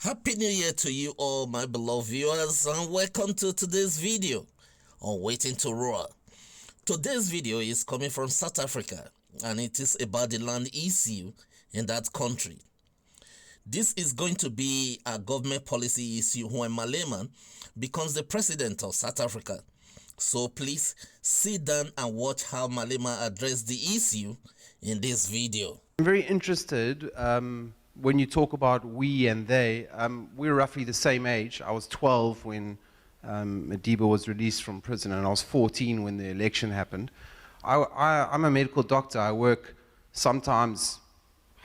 Happy New Year to you all, my beloved viewers, and welcome to today's video on Waiting to Roar. Today's video is coming from South Africa, and it is about the land issue in that country. This is going to be a government policy issue when Malema becomes the president of South Africa. So please sit down and watch how Malema addressed the issue in this video. I'm very interested when you talk about we and they. We're roughly the same age. I was 12 when Madiba was released from prison, and I was 14 when the election happened. I'm a medical doctor. I work sometimes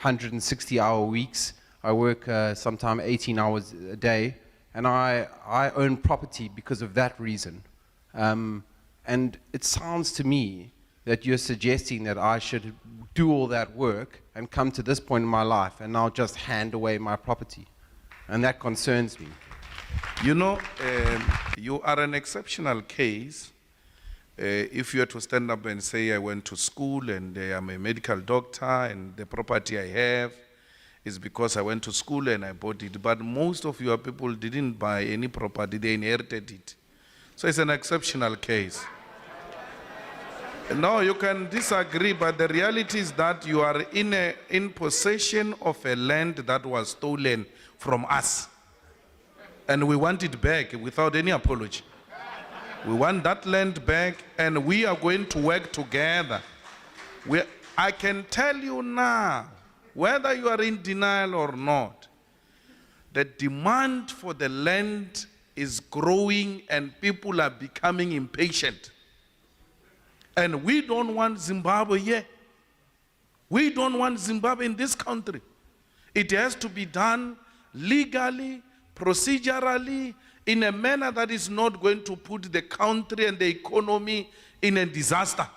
160-hour weeks. I work sometimes 18 hours a day, and I own property because of that reason. And it sounds to me that you're suggesting that I should do all that work and come to this point in my life and now just hand away my property. And that concerns me. You know, you are an exceptional case. If you were to stand up and say, I went to school and I'm a medical doctor and the property I have is because I went to school and I bought it. But most of your people didn't buy any property, they inherited it. So it's an exceptional case. No, you can disagree, but the reality is that you are in possession of a land that was stolen from us. And we want it back without any apology. We want that land back, and we are going to work together. I can tell you now, whether you are in denial or not, the demand for the land is growing and people are becoming impatient. And we don't want Zimbabwe here. We don't want Zimbabwe in this country. It has to be done legally, procedurally, in a manner that is not going to put the country and the economy in a disaster.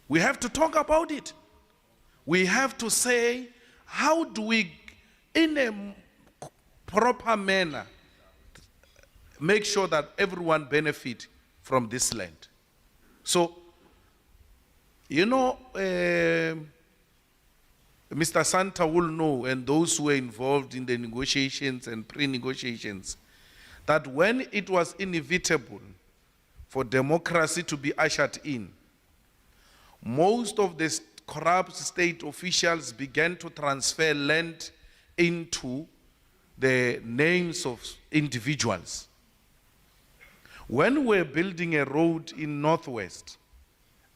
We have to talk about it. We have to say, how do we, in a proper manner, make sure that everyone benefit from this land? So, you know, Mr. Santa will know, and those who were involved in the negotiations and pre-negotiations, that when it was inevitable for democracy to be ushered in, most of the corrupt state officials began to transfer land into the names of individuals. When we're building a road in Northwest,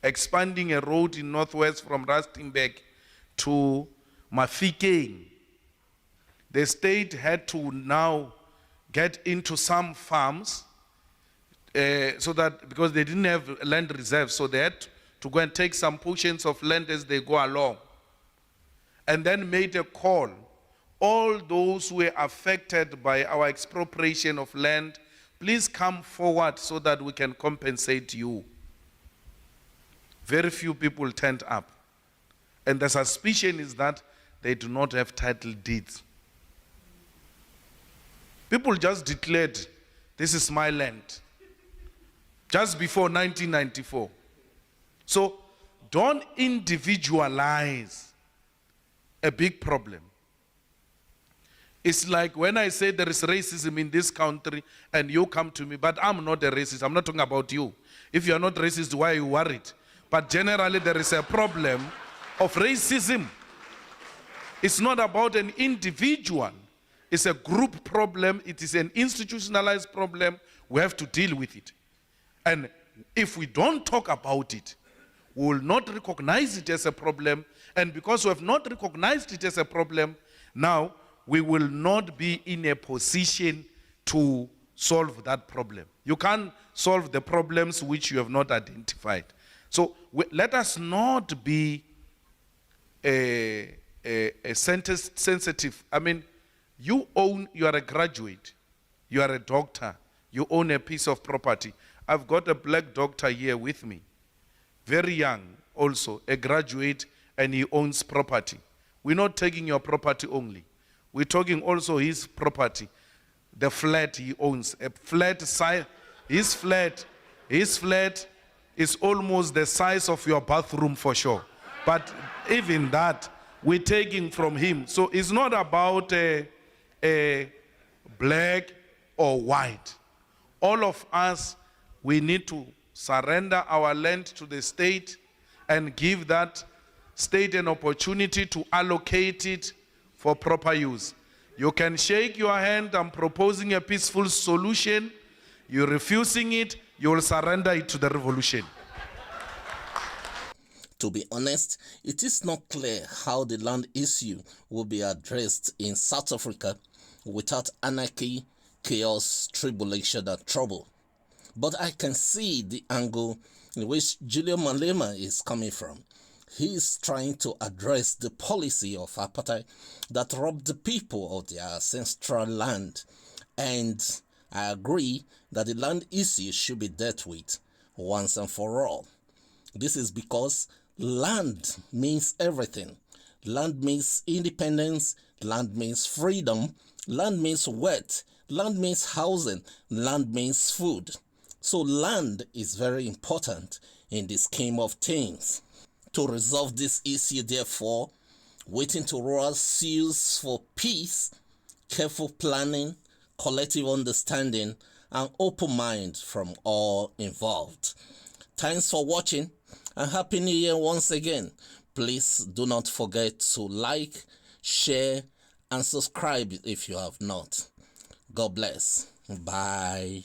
expanding a road in Northwest from Rustenburg to Mafikeng, the state had to now get into some farms so that, because they didn't have land reserves, so they had to go and take some portions of land as they go along. And then made a call. All those who were affected by our expropriation of land, please come forward so that we can compensate you. Very few people turned up. And the suspicion is that they do not have title deeds. People just declared, this is my land, just before 1994. So don't individualize a big problem. It's like when I say there is racism in this country and you come to me, but I'm not a racist. I'm not talking about you. If you are not racist, why are you worried? But generally there is a problem of racism. It's not about an individual. It's a group problem. It is an institutionalized problem. We have to deal with it. And if we don't talk about it, we will not recognize it as a problem. And because we have not recognized it as a problem, now we will not be in a position to solve that problem. You can't solve the problems which you have not identified. So let us not be sensitive. I mean, you are a graduate, you are a doctor, you own a piece of property. I've got a black doctor here with me, very young also, a graduate, and he owns property. We're not taking your property only. We're talking also his property, the flat he owns, a flat size. His flat is almost the size of your bathroom for sure. But even that, we're taking from him. So it's not about a black or white. All of us, we need to surrender our land to the state and give that state an opportunity to allocate it for proper use. You can shake your hand, I'm proposing a peaceful solution. You're refusing it, you will surrender it to the revolution. To be honest, it is not clear how the land issue will be addressed in South Africa without anarchy, chaos, tribulation, and trouble. But I can see the angle in which Julius Malema is coming from. He is trying to address the policy of apartheid that robbed the people of their ancestral land. And I agree that the land issue should be dealt with once and for all. This is because land means everything. Land means independence, land means freedom, land means wealth, land means housing, land means food. So land is very important in the scheme of things. To resolve this issue, therefore, waiting to rural sues for peace, careful planning, collective understanding, and open mind from all involved. Thanks for watching and Happy New Year once again. Please do not forget to like, share, and subscribe if you have not. God bless. Bye.